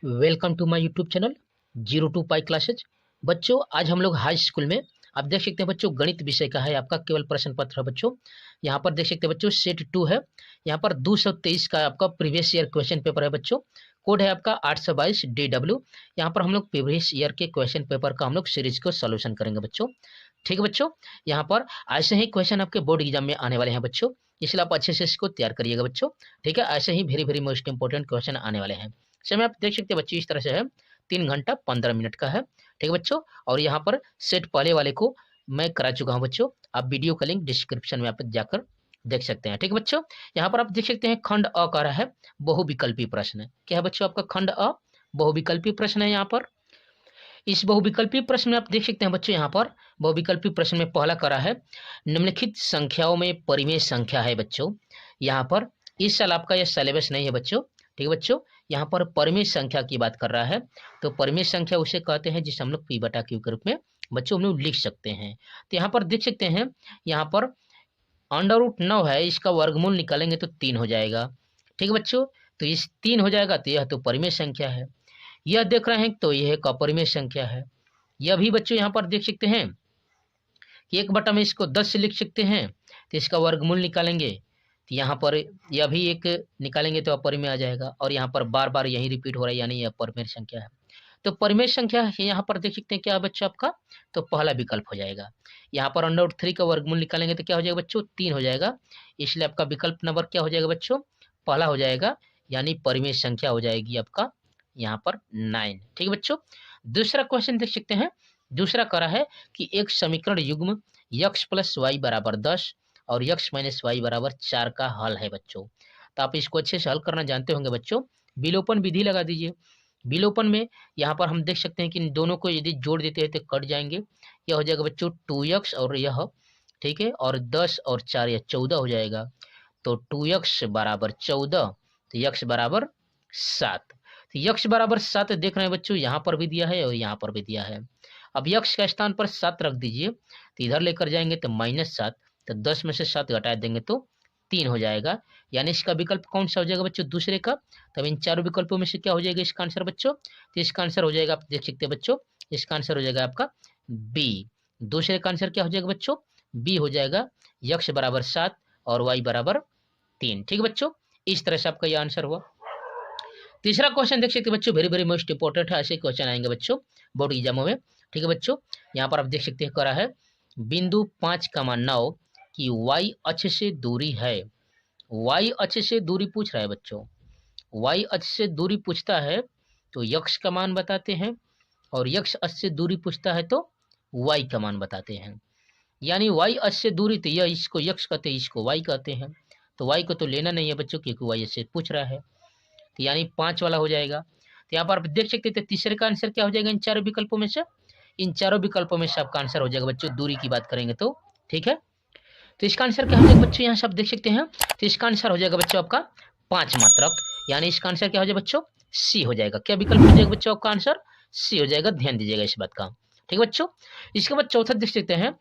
Welcome to my YouTube channel 02 pi classes. बच्चों आज हम लोग हाई स्कूल में आप देख सकते हैं बच्चों गणित विषय का है आपका केवल प्रश्न पत्र है बच्चों। यहाँ पर देख सकते हैं बच्चों सेट 2 है। यहाँ पर 223 का आपका प्रीवियस ईयर क्वेश्चन पेपर है बच्चों। कोड है आपका 822 DW। यहाँ पर हम लोग प्रीवियस ईयर के क्वेश्चन पेपर का हम लोग सीरीज को सोल्यूशन करेंगे बच्चों। ठीक है बच्चों, यहाँ पर ऐसे ही क्वेश्चन आपके बोर्ड एग्जाम में आने वाले हैं बच्चों, इसलिए आप अच्छे से इसको तैयार करिएगा बच्चों। ठीक है, ऐसे ही very very most important question आने वाले हैं। समय आप देख सकते हैं बच्चों इस तरह से है, 3 घंटा 15 मिनट का है। ठीक है बच्चों, और यहाँ पर सेट पहले वाले को मैं करा चुका हूँ बच्चों, आप वीडियो का लिंक डिस्क्रिप्शन में आप जाकर देख सकते हैं। ठीक है बच्चों, यहाँ पर आप देख सकते हैं खंड अ का रहा है बहुविकल्पी प्रश्न। क्या है बच्चों आपका खंड अ बहुविकल्पी प्रश्न है। यहाँ पर इस बहुविकल्पी प्रश्न में आप देख सकते हैं बच्चों, यहाँ पर बहुविकल्पी प्रश्न में पहला करा है निम्नलिखित संख्याओं में परिमेय संख्या है बच्चों। यहाँ पर इस साल आपका यह सिलेबस नहीं है बच्चों। ठीक है बच्चों, यहाँ पर परिमेय संख्या की बात कर रहा है, तो परिमेय संख्या उसे कहते हैं जिसे हम लोग P/Q के रूप में बच्चों हम लोग लिख सकते हैं। तो यहाँ पर देख सकते हैं, यहाँ पर √9 है, इसका वर्गमूल निकालेंगे तो 3 हो जाएगा। ठीक है बच्चों, तो इस 3 हो जाएगा तो यह तो परिमेय संख्या है। यह देख रहे हैं तो यह एक अपरिमेय संख्या है। यह भी बच्चों यहाँ पर देख सकते हैं कि 1 बटा में इसको 10 से लिख सकते हैं, तो इसका वर्गमूल निकालेंगे तो यहाँ पर यह भी एक निकालेंगे तो अपरिमेय आ जाएगा, और यहाँ पर बार बार यही रिपीट हो रहा है यानी यह परिमेय संख्या है। तो परिमेय संख्या यहाँ पर देख सकते हैं क्या बच्चों आपका, तो पहला विकल्प हो जाएगा। यहाँ पर √3 का वर्गमूल निकालेंगे तो क्या हो जाएगा बच्चों, 3 हो जाएगा, इसलिए आपका विकल्प नंबर क्या हो जाएगा बच्चों, पहला हो जाएगा, यानी परिमेय संख्या हो जाएगी आपका यहाँ पर 9। ठीक है बच्चों, दूसरा क्वेश्चन देख सकते हैं। दूसरा करा है कि एक समीकरण युग्म x + y = 10 और x - y = 4 का हल है बच्चों। तो आप इसको अच्छे से हल करना जानते होंगे बच्चों। विलोपन विधि लगा दीजिए। विलोपन में यहाँ पर हम देख सकते हैं कि इन दोनों को यदि जोड़ देते हैं तो कट जाएंगे। यह हो जाएगा बच्चों 2x और यह, ठीक है, और 10 और 4 यह 14 हो जाएगा। तो 2x = 14, तो x = 7। तो x = 7 देख रहे हैं बच्चों, यहाँ पर भी दिया है और यहाँ पर भी दिया है। अब x का स्थान पर 7 रख दीजिए, तो इधर लेकर जाएंगे तो -7, तो 10 में से 7 घटा देंगे तो 3 हो जाएगा, यानी इसका विकल्प कौन सा हो जाएगा बच्चों, दूसरे का। तब इन चारों विकल्पों में से क्या हो जाएगा इसका आंसर बच्चों, तो इसका आंसर हो जाएगा, आप देख सकते हैं बच्चों, इसका आंसर हो जाएगा आपका बी। दूसरे का आंसर क्या हो जाएगा बच्चों, बी हो जाएगा, x = 7 और y = 3। ठीक है बच्चों, इस तरह से आपका यह आंसर हुआ। तीसरा क्वेश्चन देख सकते हैं बच्चों, वेरी वेरी मोस्ट इंपॉर्टेंट है, ऐसे क्वेश्चन आएंगे बच्चों बोर्ड एग्जामों में। ठीक है बच्चों, यहाँ पर आप देख सकते हैं करा है बिंदु 5,9 की y अक्ष से दूरी है। y अक्ष से दूरी पूछ रहा है बच्चों। y अक्ष से दूरी पूछता है तो x का मान बताते हैं, और x अक्ष से दूरी पूछता है तो y का मान बताते हैं। यानी y अक्ष से दूरी, तो यह इसको x कहते हैं, इसको y कहते हैं। तो y को तो लेना नहीं है बच्चों, क्योंकि y से पूछ रहा है, तो यानी 5 वाला हो जाएगा। तो यहाँ पर आप देख सकते थे तीसरे का आंसर क्या हो जाएगा इन चारों विकल्पों में से, इन चारों विकल्पों में से आपका आंसर हो जाएगा बच्चों, दूरी की बात करेंगे तो। ठीक है, तो इसका आंसर क्या हो जाएगा बच्चों, यहाँ से आप देख सकते हैं, तो इसका आंसर हो जाएगा बच्चों आपका 5 मात्रक, यानी इसका आंसर क्या हो जाएगा बच्चों, सी हो जाएगा। क्या विकल्प हो जाएगा बच्चों आपका आंसर, सी हो जाएगा, ध्यान दीजिएगा इस बात का। ठीक है बच्चों, इसके बाद चौथा देख सकते हैं,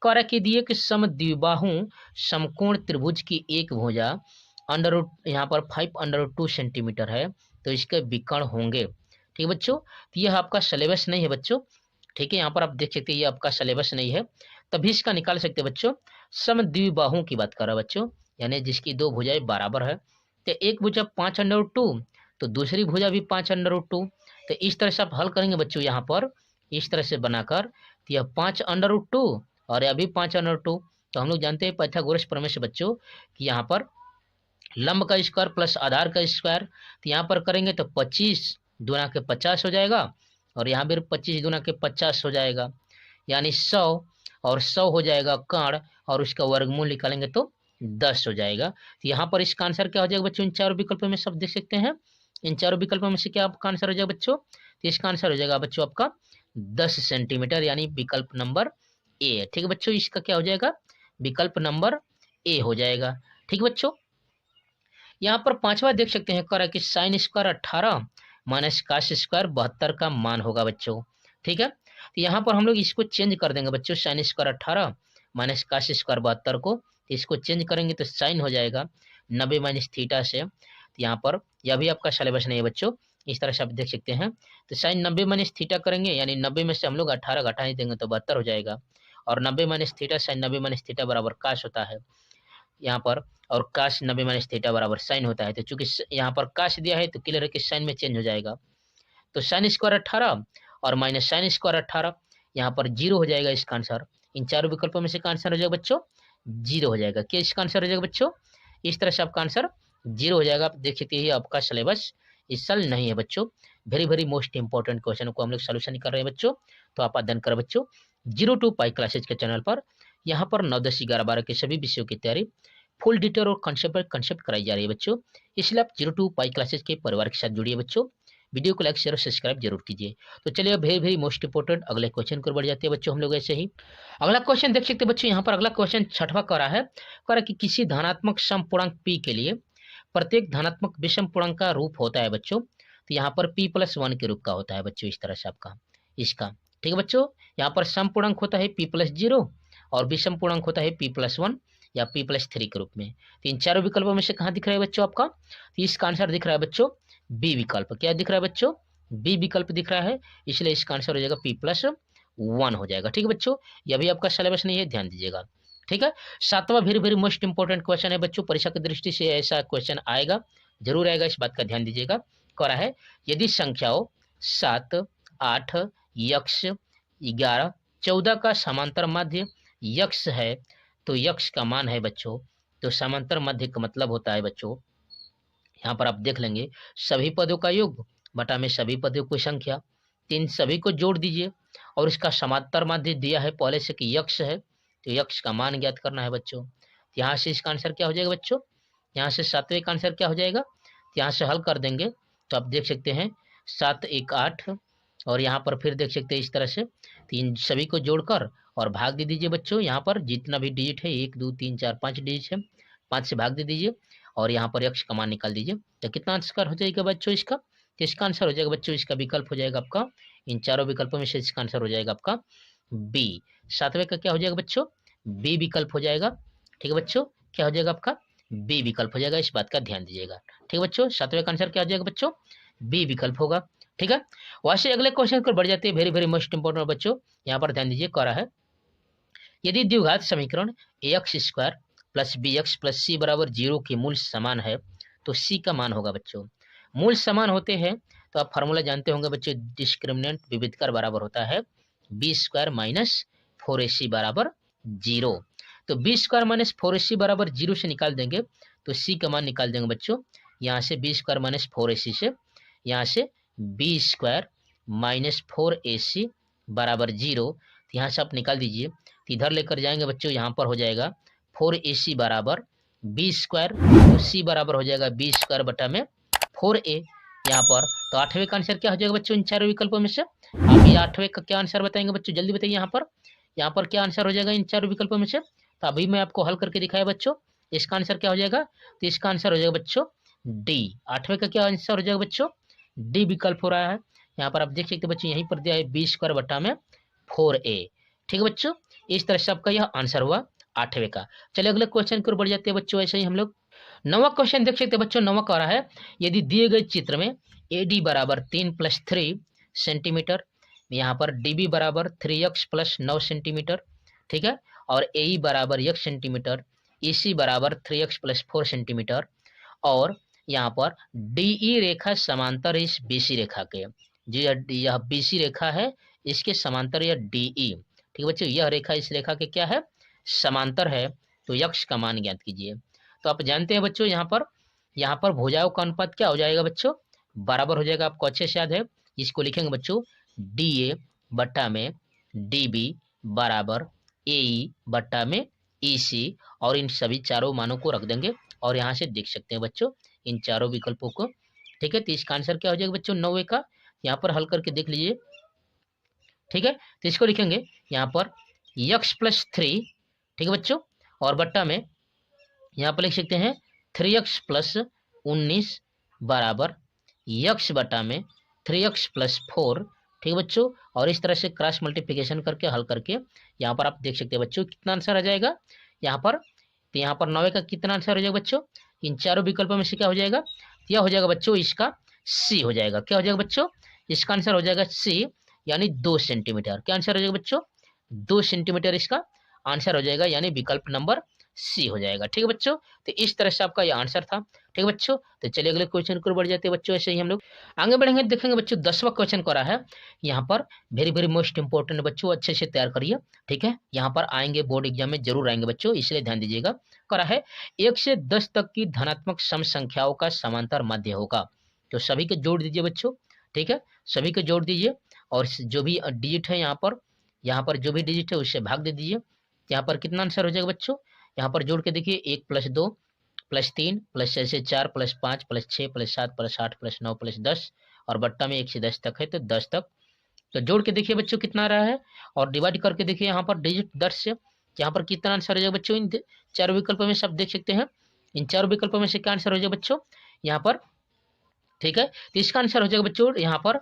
कार्य के दिए कि समद्विबाहु समकोण त्रिभुज की एक भुजा यहाँ पर 5√2 सेंटीमीटर है, तो इसके विकर्ण होंगे। ठीक है बच्चों, तो यह आपका सिलेबस नहीं है बच्चों। ठीक है, यहाँ पर आप देख सकते हैं ये आपका सिलेबस नहीं है, तभी इसका निकाल सकते हैं बच्चों। समद्विबाहु की बात कर रहा है बच्चों, यानी जिसकी दो भुजाएं बराबर है, तो एक भुजा 5√2 तो दूसरी भुजा भी 5√2। तो इस तरह से आप हल करेंगे बच्चों, यहाँ पर इस तरह से बनाकर, तो यह 5√2 और यह भी 5√2। तो हम लोग जानते हैं पाइथागोरस प्रमेय से बच्चों कि यहाँ पर लंब का स्क्वायर प्लस आधार का स्क्वायर, तो यहाँ पर करेंगे तो 25 दूना के 50 हो जाएगा, और यहाँ भी 25 दूना के 50 हो जाएगा, यानी 100, और 100 हो जाएगा कर्ण, और उसका वर्गमूल निकालेंगे तो 10 हो जाएगा। तो यहाँ पर इसका आंसर क्या हो जाएगा बच्चों, इन चारों विकल्पों में सब देख सकते हैं, इन चारों विकल्पों में से क्या आपका आंसर हो जाएगा बच्चों, तो इसका आंसर हो जाएगा बच्चों आपका 10 सेंटीमीटर, यानी विकल्प नंबर ए। ठीक है बच्चों, इसका क्या हो जाएगा, विकल्प नंबर ए हो जाएगा। ठीक है बच्चों, यहाँ पर पांचवा देख सकते हैं करा कि sin² 18 माइनस cos² 72 का मान होगा बच्चों। ठीक है, तो यहाँ पर हम लोग इसको चेंज कर देंगे बच्चों, sin² 18 माइनस cos² 72 को, तो इसको चेंज करेंगे तो साइन हो जाएगा 90 - थीटा से। तो यहाँ पर यह भी आपका सिलेबस नहीं है बच्चों, इस तरह से आप देख सकते हैं। तो साइन 90 माइनस थीटा करेंगे, यानी 90 में से हम लोग 18 घटा ही देंगे तो 72 हो जाएगा। और 90 minus theta sine 90 minus theta बराबर काश होता है यहाँ पर, और काश 90 माइनस थीटा बराबर साइन होता है। तो चूंकि यहाँ पर काश दिया है तो क्लियर है कि साइन में चेंज हो जाएगा। तो साइन स्क्वायर 18 और माइनस साइन स्क्वायर 18, यहाँ पर 0 हो जाएगा इसका आंसर। इन चारों विकल्पों में से का आंसर हो जाएगा बच्चों 0 हो जाएगा। क्या इसका आंसर हो जाएगा बच्चों? इस तरह से आपका आंसर 0 हो जाएगा। आप देख सकते हैं आपका सिलेबस इस साल नहीं है बच्चों। Very very most important question को हम लोग सोल्यूशन कर रहे हैं बच्चों। तो आप अध्ययन करें बच्चों 0 to पाई क्लासेज के चैनल पर। यहाँ पर 9, 10, 11, 12 के सभी विषयों की तैयारी फुल डिटेल और कंसेप्ट कराई जा रही है बच्चों। इसलिए आप 0 to पाई क्लासेज के परिवार के साथ जुड़िए बच्चों। वीडियो को लाइक शेयर और सब्सक्राइब जरूर कीजिए। तो चलिए अब वेरी वेरी मोस्ट इंपोर्टेंट अगले क्वेश्चन को बढ़ जाते हैं बच्चों हम लोग ऐसे ही। अगला क्वेश्चन देख सकते हैं बच्चों, यहाँ पर अगला क्वेश्चन 6वां करा है। करा कि किसी धनात्मक समपूर्णांक p के लिए प्रत्येक धनात्मक विषम पूर्णांक का रूप होता है बच्चों। तो यहाँ पर p+1 के रूप का होता है बच्चों। इस तरह से आपका इसका ठीक है बच्चों। यहाँ पर समपूर्णांक होता है p+0 और विषम पूर्णांक होता है p+1 या p+3 के रूप में। तो इन चारों विकल्पों में से कहाँ दिख रहा है बच्चों आपका? तो इसका आंसर दिख रहा है बच्चों बी विकल्प। क्या दिख रहा है बच्चों? बी विकल्प दिख रहा है। इसलिए इसका आंसर हो जाएगा p+1 हो जाएगा। ठीक है बच्चों, यह भी आपका सिलेबस नहीं है, ध्यान दीजिएगा। ठीक है, 7वां very very most important question है बच्चों। परीक्षा की दृष्टि से ऐसा क्वेश्चन आएगा, जरूर आएगा, इस बात का ध्यान दीजिएगा। कह रहा है यदि संख्याओं 7, 8, यक्ष, 11, 14 का समांतर माध्य यक्ष है तो यक्ष का मान है बच्चों। तो समांतर माध्य का मतलब होता है बच्चों, यहाँ पर आप देख लेंगे सभी पदों का योग बटा में सभी पदों की संख्या। इन सभी को जोड़ दीजिए और इसका समांतर माध्य दिया है पहले से कि यक्ष है, तो यक्ष का मान ज्ञात करना है बच्चों। यहाँ से इसका आंसर क्या हो जाएगा बच्चों? यहाँ से 7वें का आंसर क्या हो जाएगा? यहाँ से हल कर देंगे तो आप देख सकते हैं 7, 1, 8 और यहाँ पर फिर देख सकते हैं इस तरह से। तो इन सभी को जोड़कर और भाग दे दीजिए बच्चों। यहाँ पर जितना भी डिजिट है 1, 2, 3, 4, 5 डिजिट है, 5 से भाग दे दीजिए और यहाँ पर यक्ष का मान निकाल दीजिए। तो कितना आंसर हो जाएगा बच्चों इसका? तो इसका आंसर हो जाएगा बच्चों, इसका विकल्प हो जाएगा आपका, इन चारों विकल्पों में से इसका आंसर हो जाएगा आपका बी। 7वें का क्या हो जाएगा बच्चों? बी विकल्प हो जाएगा। ठीक है बच्चों, क्या हो जाएगा आपका? बी विकल्प हो जाएगा, इस बात का ध्यान दीजिएगा। ठीक है बच्चों, 7वें का आंसर क्या हो जाएगा बच्चों? बी विकल्प होगा। ठीक है, वैसे अगले क्वेश्चन पर बढ़ जाते हैं, वेरी वेरी मोस्ट इंपोर्टेंट बच्चों। यहाँ पर ध्यान दीजिए, कह रहा है यदि द्विघात समीकरण ax² + bx + c = 0 के मूल समान है तो c का मान होगा बच्चों। मूल समान होते हैं तो आप फार्मूला जानते होंगे बच्चों, डिस्क्रिमिनेंट विविधकर बराबर होता है b² - 4ac = 0। तो b² - 4ac = 0 से निकाल देंगे तो c का मान निकाल देंगे बच्चों। यहाँ से b² - 4ac से, यहाँ से b² - 4ac = 0। यहाँ से आप निकाल दीजिए, इधर लेकर जाएंगे बच्चों, यहाँ पर हो जाएगा 4ac = b², तो c बराबर हो जाएगा b² बटा में 4a यहाँ पर। तो 8वें का आंसर क्या हो जाएगा बच्चों इन चारों विकल्पों में से? आप ये 8वें का क्या आंसर बताएंगे बच्चों, जल्दी बताइए। यहाँ पर क्या आंसर हो जाएगा इन चारों विकल्पों में से? तो अभी मैं आपको हल करके दिखाया बच्चों, इसका आंसर क्या हो जाएगा? तो इसका आंसर हो जाएगा बच्चों डी। 8वें का क्या आंसर हो जाएगा बच्चों? डी विकल्प हो रहा है। यहाँ पर आप देख सकते बच्चों, यहीं पर दिया है b² बटा में 4a। ठीक है बच्चों, इस तरह से आपका यह आंसर हुआ 8वें का। चलिए अगले क्वेश्चन की ओर बढ़ जाते हैं बच्चों। ऐसे ही हम लोग 9वां क्वेश्चन देख सकते हैं बच्चों। 9वां कह रहा है यदि दिए गए चित्र में AD = 3 + 3 सेंटीमीटर, यहाँ पर DB = 3x + 9 सेंटीमीटर, ठीक है, और AE = 1 centimetre, EC = 3x + 4 centimetre, और यहाँ पर DE रेखा समांतर इस BC रेखा के, जो यह BC रेखा है इसके समांतर यह DE। ठीक है बच्चों, यह रेखा इस रेखा के क्या है? समांतर है। तो यक्ष का मान ज्ञात कीजिए। तो आप जानते हैं बच्चों, यहाँ पर भुजाओं का अनुपात क्या हो जाएगा बच्चों? बराबर हो जाएगा, आपको अच्छे से याद है। इसको लिखेंगे बच्चों DA बटा में DB = AE बटा में EC, और इन सभी चारों मानों को रख देंगे और यहाँ से देख सकते हैं बच्चों इन चारों विकल्पों को। ठीक है, तो इसका आंसर क्या हो जाएगा बच्चों 9वें का? यहाँ पर हल करके देख लीजिए। ठीक है, तो इसको लिखेंगे यहाँ पर x + 3, ठीक है बच्चों, और बट्टा में यहाँ पर लिख सकते हैं 3x + 19 = x बटा में 3x + 4। ठीक है बच्चों, और इस तरह से क्रॉस मल्टीप्लिकेशन करके हल करके यहाँ पर आप देख सकते हैं बच्चों कितना आंसर आ जाएगा यहाँ पर। तो यहाँ पर 9वें का कितना आंसर हो जाएगा बच्चों? इन चारों विकल्पों में से क्या हो जाएगा? यह हो जाएगा बच्चों इसका सी हो जाएगा। क्या हो जाएगा बच्चों? इसका आंसर हो जाएगा सी, यानी 2 सेंटीमीटर। क्या आंसर हो जाएगा बच्चों? 2 सेंटीमीटर इसका आंसर हो जाएगा, यानी विकल्प नंबर सी हो जाएगा। ठीक है बच्चों, तो इस तरह से आपका ये आंसर था। ठीक है बच्चों, तो चलिए अगले क्वेश्चन को बढ़ जाते हैं बच्चों। ऐसे ही हम लोग आगे बढ़ेंगे, देखेंगे बच्चों 10वां क्वेश्चन करा है यहाँ पर, वेरी वेरी मोस्ट इंपॉर्टेंट बच्चों, अच्छे से तैयार करिए। ठीक है, यहाँ पर आएंगे, बोर्ड एग्जाम में जरूर आएंगे बच्चों, इसलिए ध्यान दीजिएगा। करा है 1 से 10 तक की धनात्मक सम संख्याओं का समांतर माध्य होगा। तो सभी को जोड़ दीजिए बच्चों। ठीक है, सभी को जोड़ दीजिए, और जो भी डिजिट है यहाँ पर जो भी डिजिट है उससे भाग दे दीजिए। यहाँ पर कितना आंसर हो जाएगा बच्चों? यहाँ पर जोड़ के देखिए, 1 + 2 + 3 + 6 4 + 5 + 6 + 7 + 8 + 9 + 10, और बट्टा में 1 से 10 तक है तो 10 तक। तो जोड़ के देखिए बच्चों कितना आ रहा है, और डिवाइड करके देखिए यहाँ पर डिजिट 10 से, यहाँ पर कितना आंसर हो जाएगा बच्चों? इन 4 विकल्पों में सब देख सकते हैं, इन 4 विकल्पों में से क्या आंसर हो जाएगा बच्चों यहाँ पर? ठीक है, तो इसका आंसर हो जाएगा बच्चों यहाँ पर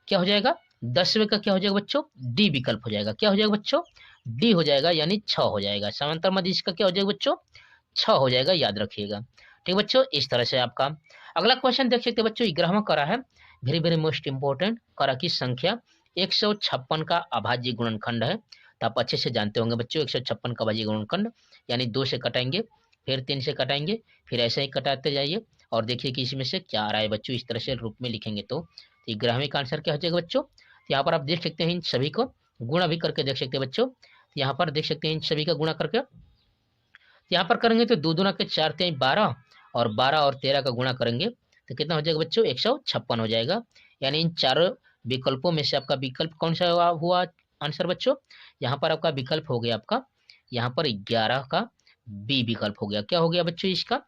क्या हो जाएगा? 10वें का क्या हो जाएगा बच्चों? डी विकल्प हो जाएगा। क्या हो जाएगा बच्चों? डी हो जाएगा, यानी 6 हो जाएगा। समांतर माध्य इसका क्या हो जाएगा बच्चों? 6 हो जाएगा, याद रखिएगा। ठीक बच्चों, इस तरह से आपका अगला क्वेश्चन देख सकते हैं बच्चों। 11वां करा है, वेरी वेरी मोस्ट इंपॉर्टेंट, करा की संख्या 156 का अभाज्य गुणनखंड है। तो आप अच्छे से जानते होंगे बच्चों, 156 का अभाज्य गुणनखंड, यानी 2 से कटाएंगे, फिर 3 से कटाएंगे, फिर ऐसे ही कटाते जाइए, और देखिए कि इसमें से क्या आ रहा है बच्चों। इस तरह से रूप में लिखेंगे तो 11वें का आंसर क्या हो जाएगा बच्चों? यहाँ पर आप देख सकते हैं इन सभी को गुणा भी करके देख सकते हैं बच्चों। यहाँ पर देख सकते हैं इन सभी का गुणा करके, यहाँ पर करेंगे तो 2 दूना के 4 3 12, और 12 और 13 का गुणा करेंगे तो कितना हो जाएगा बच्चों? 156 हो जाएगा। यानी इन चारों विकल्पों में से आपका विकल्प कौन सा हुआ आंसर बच्चों? यहाँ पर आपका विकल्प हो गया आपका, यहाँ पर 11 का बी विकल्प हो गया। क्या हो गया बच्चों? इसका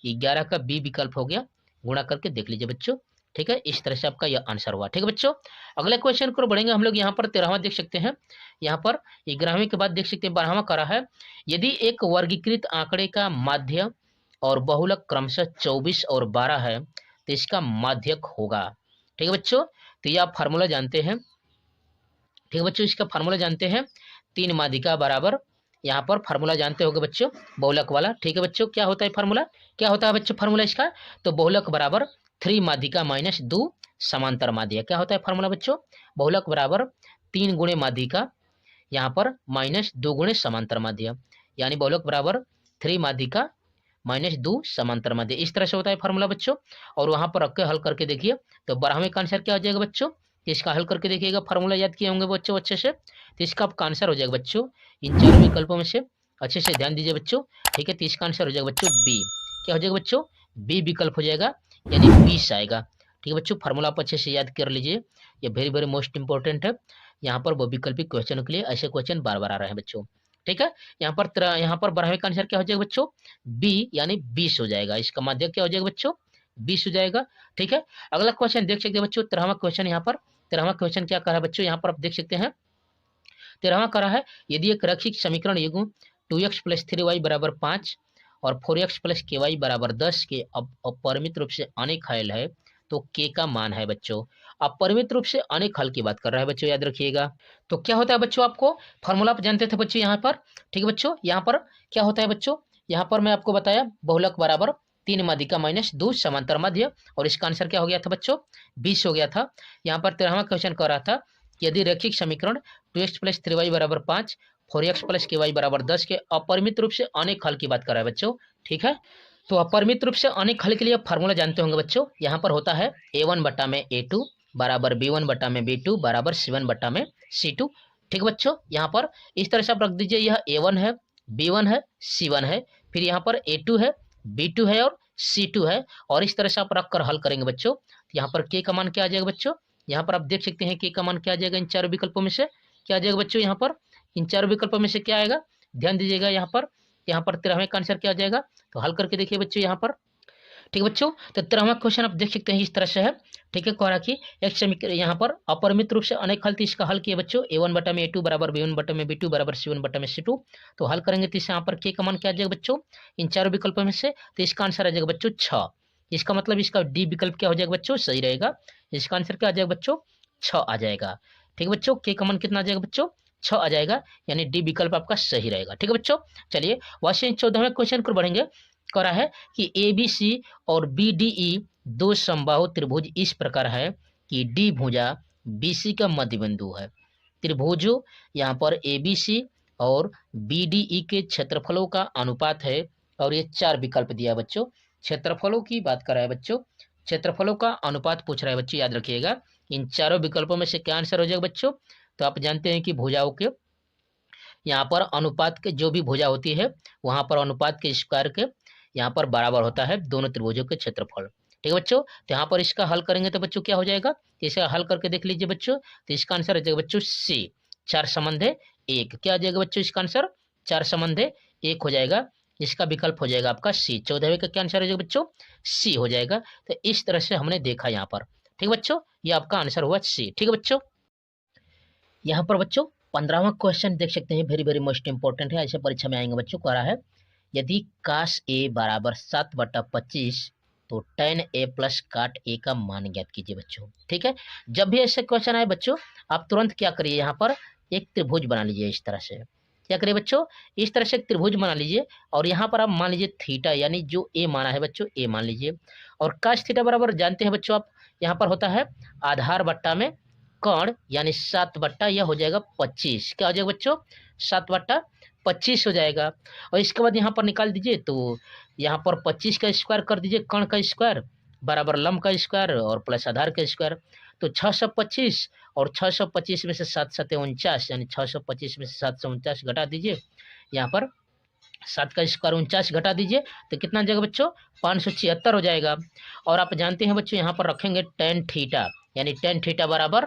11 का बी विकल्प हो गया। गुणा करके देख लीजिए बच्चों। ठीक है, इस तरह से आपका यह आंसर हुआ। ठीक है बच्चों, अगले क्वेश्चन को बढ़ेंगे हम लोग। यहाँ पर 13वां देख सकते हैं, यहाँ पर 11वें के बाद देख सकते हैं 12वां करा है। यदि एक वर्गीकृत आंकड़े का माध्य और बहुलक क्रमशः 24 और 12 है तो इसका माध्यक होगा। ठीक है बच्चों, तो ये आप फार्मूला जानते हैं। ठीक है बच्चों, इसका फार्मूला जानते हैं, 3 माध्यिका बराबर, यहाँ पर फार्मूला जानते होंगे बच्चों, बहुलक वाला। ठीक है बच्चों, क्या होता है फार्मूला? क्या होता है बच्चों फार्मूला इसका? तो बहुलक बराबर 3 माध्यिका - 2 समांतर माध्य। क्या होता है फार्मूला बच्चों? बहुलक बराबर 3 गुणे माध्यिका, यहाँ पर -2 गुणे समांतर माध्य, यानी बहुलक बराबर 3 माध्यिका -2 समांतर माध्य। इस तरह से होता है फार्मूला बच्चों। और वहां पर रख के हल करके देखिए, तो 12वें का आंसर क्या हो जाएगा बच्चों? इसका हल करके देखिएगा, फार्मूला याद किए होंगे बच्चों अच्छे से, तो इसका आपका आंसर हो जाएगा बच्चों इन 4 विकल्पों में से। अच्छे से ध्यान दीजिए बच्चों। ठीक है, तो इसका आंसर हो जाएगा बच्चों बी। क्या हो जाएगा बच्चों? बी विकल्प हो जाएगा, यानी 20 आएगा। ठीक है बच्चों, फार्मूला आप अच्छे से याद कर लीजिए, ये वेरी वेरी मोस्ट इंपॉर्टेंट है। यहाँ पर वैकल्पिक क्वेश्चन के लिए ऐसे क्वेश्चन बार बार आ रहे हैं बच्चों। ठीक है, यहाँ पर 12वें का आंसर क्या हो जाएगा बच्चों? बी, यानी 20 हो जाएगा। इसका माध्यक क्या हो जाएगा बच्चों? 20 हो जाएगा। ठीक है, अगला क्वेश्चन देख सकते हैं बच्चों, 13वां क्वेश्चन। यहाँ पर 13वां क्वेश्चन क्या कर रहा है बच्चों? यहाँ पर आप देख सकते हैं 13वां करा है, यदि एक रैखिक समीकरण युग्म 2x + 3y = 5 और 4x + ky = 10 के अपरिमित रूप से अनेक हल है तो k का मान है बच्चों। अपरिमित रूप से अनेक हल की बात कर रहा है बच्चों, याद रखिएगा। तो क्या होता है बच्चों? आपको फॉर्मूला आप जानते थे बच्चों यहाँ पर। ठीक है बच्चों, यहाँ पर क्या होता है बच्चों? यहाँ पर मैं आपको बताया, बहुलक बराबर 3 माध्यिका -2 समांतर माध्य, और इसका आंसर क्या हो गया था बच्चों? 20 हो गया था। यहाँ पर 13वां क्वेश्चन कर रहा था, यदि रैखिक समीकरण 2x + 3y = 5, 4x + ky = 10 के अपरिमित रूप से अनेक हल की बात कर रहा है बच्चों। ठीक है, तो अपरिमित रूप से अनेक हल के लिए फार्मूला जानते होंगे बच्चों। यहाँ पर होता है a1/a2 बराबर b1/b2 बराबर c1/c2। ठीक है बच्चों, यहाँ पर इस तरह से आप रख दीजिए, यह a1 है, b1 है, c1 है, फिर यहाँ पर a2 है, b2 है और c2 है, और इस तरह से आप रख कर हल करेंगे बच्चों। यहाँ पर k का मान क्या आ जाएगा बच्चों? यहाँ पर आप देख सकते हैं k का मान क्या आ जाएगा इन 4 विकल्पों में से? क्या आ जाएगा बच्चों? यहाँ पर इन 4 विकल्पों में से क्या आएगा? ध्यान दीजिएगा। यहाँ पर 13वें का आंसर क्या आ जाएगा? तो हल करके देखिए बच्चों यहाँ पर। ठीक है बच्चों, तो 13वां क्वेश्चन आप देख सकते हैं इस तरह से है। ठीक है, कह रहा कि एक समीकरण यहाँ पर अपरिमित रूप से अनेक हल, तो इसका हल किया बच्चों a1/a2 बराबर b1/b2 बराबर c1/c2। तो हल करेंगे तो इससे यहाँ पर k का मान क्या आ जाएगा बच्चों इन 4 विकल्पों में से? तो इसका आंसर आ जाएगा बच्चों 6। इसका मतलब इसका डी विकल्प क्या हो जाएगा बच्चों? सही रहेगा। इसका आंसर क्या आ जाएगा बच्चों? 6 आ जाएगा। ठीक है बच्चों, k का मान कितना आ जाएगा बच्चों? 6 आ जाएगा, यानी डी विकल्प आपका सही रहेगा। ठीक है बच्चों, चलिए वैसे 14वें क्वेश्चन को बढ़ेंगे। करा है कि ABC और BDE दो समबाहु त्रिभुज इस प्रकार है कि डी भुजा बीसी का मध्य बिंदु है। त्रिभुजों यहाँ पर एबीसी और बीडीई के क्षेत्रफलों का अनुपात है और ये 4 विकल्प दिया है बच्चों। क्षेत्रफलों की बात कर रहा है बच्चों, क्षेत्रफलों का अनुपात पूछ रहा है बच्चों, याद रखिएगा। इन चारों विकल्पों में से क्या आंसर हो जाएगा बच्चों? तो आप जानते हैं कि भुजाओं के यहाँ पर अनुपात के जो भी भुजा होती है वहां पर अनुपात के स्क्वायर के यहाँ पर बराबर होता है दोनों त्रिभुजों के क्षेत्रफल। ठीक है बच्चों, तो यहाँ पर इसका हल करेंगे तो बच्चों क्या हो जाएगा, तो इसका हल करके देख लीजिए बच्चों। तो इसका आंसर हो जाएगा बच्चों सी, 4 संबंधे 1। क्या आ जाएगा बच्चों इसका आंसर? 4 संबंधे 1 हो जाएगा। इसका विकल्प हो जाएगा आपका सी। 14वें का क्या आंसर हो जाएगा बच्चों? सी हो जाएगा। तो इस तरह से हमने देखा यहाँ पर। ठीक है बच्चों, ये आपका आंसर हुआ सी। ठीक है बच्चों, यहाँ पर बच्चों 15वां क्वेश्चन देख सकते हैं, वेरी वेरी मोस्ट इंपॉर्टेंट है, ऐसे परीक्षा में आएंगे बच्चों। कह रहा है यदि काश ए बराबर 7/25 तो tan a प्लस काट ए का मान ज्ञात कीजिए बच्चों। ठीक है, जब भी ऐसे क्वेश्चन आए बच्चों आप तुरंत क्या करिए, यहाँ पर एक त्रिभुज बना लीजिए। इस तरह से क्या करिए बच्चों, इस तरह से एक त्रिभुज बना लीजिए और यहाँ पर आप मान लीजिए थीटा, यानी जो ए माना है बच्चों ए मान लीजिए। और काश थीटा बराबर जानते हैं बच्चों आप, यहाँ पर होता है आधार बट्टा में कर्ण, यानी 7 यह हो जाएगा 25। क्या हो जाएगा बच्चों? 7/25 हो जाएगा। और इसके बाद यहाँ पर निकाल दीजिए, तो यहाँ पर 25 का स्क्वायर कर दीजिए, कर्ण का स्क्वायर बराबर लंब का स्क्वायर और प्लस आधार का स्क्वायर। तो 625 और 625 में से 7 7 49, यानी 625 में से 749 घटा दीजिए। यहाँ पर 7 का स्क्वायर 49 घटा दीजिए तो कितना जाएगा बच्चों? 576 हो जाएगा। और आप जानते हैं बच्चों यहाँ पर रखेंगे tan थीटा, यानी tan थीटा बराबर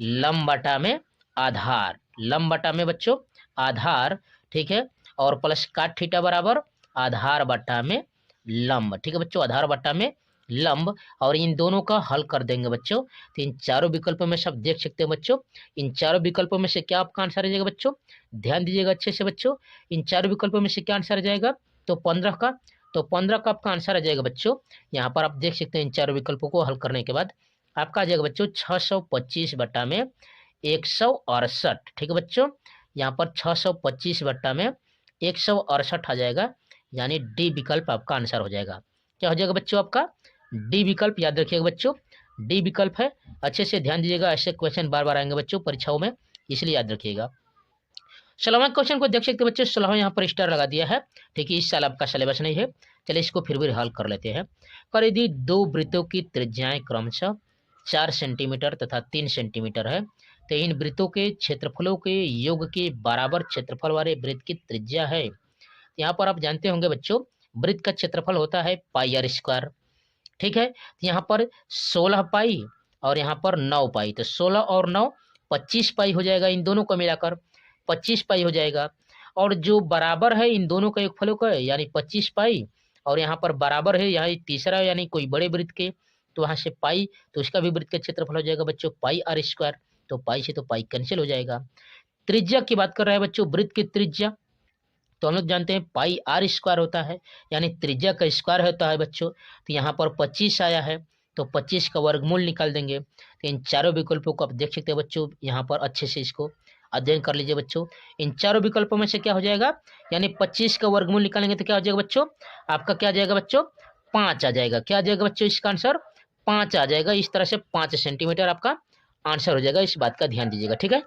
लंब बटा में आधार, लंब बटा में बच्चों आधार। ठीक है, और प्लस काट थीटा बराबर आधार बटा में लंब। ठीक है बच्चों, आधार बटा में लंब। और इन दोनों का हल कर देंगे बच्चों। तो इन चारों विकल्पों में सब देख सकते हैं बच्चों, इन चारों विकल्पों में से क्या आपका आंसर आ जाएगा बच्चों? ध्यान दीजिएगा अच्छे से बच्चों, इन चारों विकल्पों में से क्या आंसर आ जाएगा? तो 15 का, तो 15 का आपका आंसर आ जाएगा बच्चों। यहाँ पर आप देख सकते हैं इन चारों विकल्पों को हल करने के बाद आपका आ जाएगा बच्चों 625 बटा में 168। ठीक है बच्चों, यहाँ पर 625 बट्टा में 168 आ जाएगा, यानी डी विकल्प आपका आंसर हो जाएगा। क्या हो जाएगा बच्चों? आपका डी विकल्प, याद रखिएगा बच्चों डी विकल्प है। अच्छे से ध्यान दीजिएगा, ऐसे क्वेश्चन बार बार आएंगे बच्चों परीक्षाओं में, इसलिए याद रखिएगा। 16वां क्वेश्चन को देख सकते हैं बच्चों, 16वां यहाँ पर स्टार लगा दिया है। ठीक है, इस साल आपका सिलेबस नहीं है, चलिए इसको फिर भी हल कर लेते हैं। पर यदि दो वृत्तों की त्रिज्याएं क्रमशः 4 सेंटीमीटर तथा 3 सेंटीमीटर है, तो इन वृत्तों के क्षेत्रफलों के योग के बराबर क्षेत्रफल वाले वृत्त की त्रिज्या है। यहाँ पर आप जानते होंगे बच्चों, वृत्त का क्षेत्रफल होता है पाई आर स्क्वायर। ठीक है, यहाँ पर 16 पाई और यहाँ पर 9 पाई, तो 16 और 9 25 पाई हो जाएगा, इन दोनों को मिलाकर 25 पाई हो जाएगा। और जो बराबर है इन दोनों का योगफलों का, यानी 25 पाई, और यहाँ पर बराबर है यहाँ तीसरा, यानी कोई बड़े वृत्त के, तो वहां से पाई, तो उसका भी वृत्त का क्षेत्रफल हो जाएगा बच्चों पाई आर स्क्वायर। तो पाई से तो पाई कैंसिल हो जाएगा। त्रिज्या की बात कर रहे हैं बच्चों, वृत्त की त्रिज्या, तो हम लोग जानते हैं पाई आर स्क्वायर होता है, यानी त्रिज्या का स्क्वायर होता है बच्चों। तो यहाँ पर 25 आया है, तो 25 का वर्गमूल निकाल देंगे। तो इन चारों विकल्पों को आप देख सकते हैं बच्चों, यहाँ पर अच्छे से इसको अध्ययन कर लीजिए बच्चों। इन चारों विकल्पों में से क्या हो जाएगा, यानी 25 का वर्गमूल निकालेंगे तो क्या हो जाएगा बच्चों? आपका क्या आ जाएगा बच्चों? 5 आ जाएगा। क्या आ जाएगा बच्चों? इसका आंसर 5 आ जाएगा। इस तरह से 5 सेंटीमीटर आपका आंसर हो जाएगा, इस बात का ध्यान दीजिएगा। ठीक है,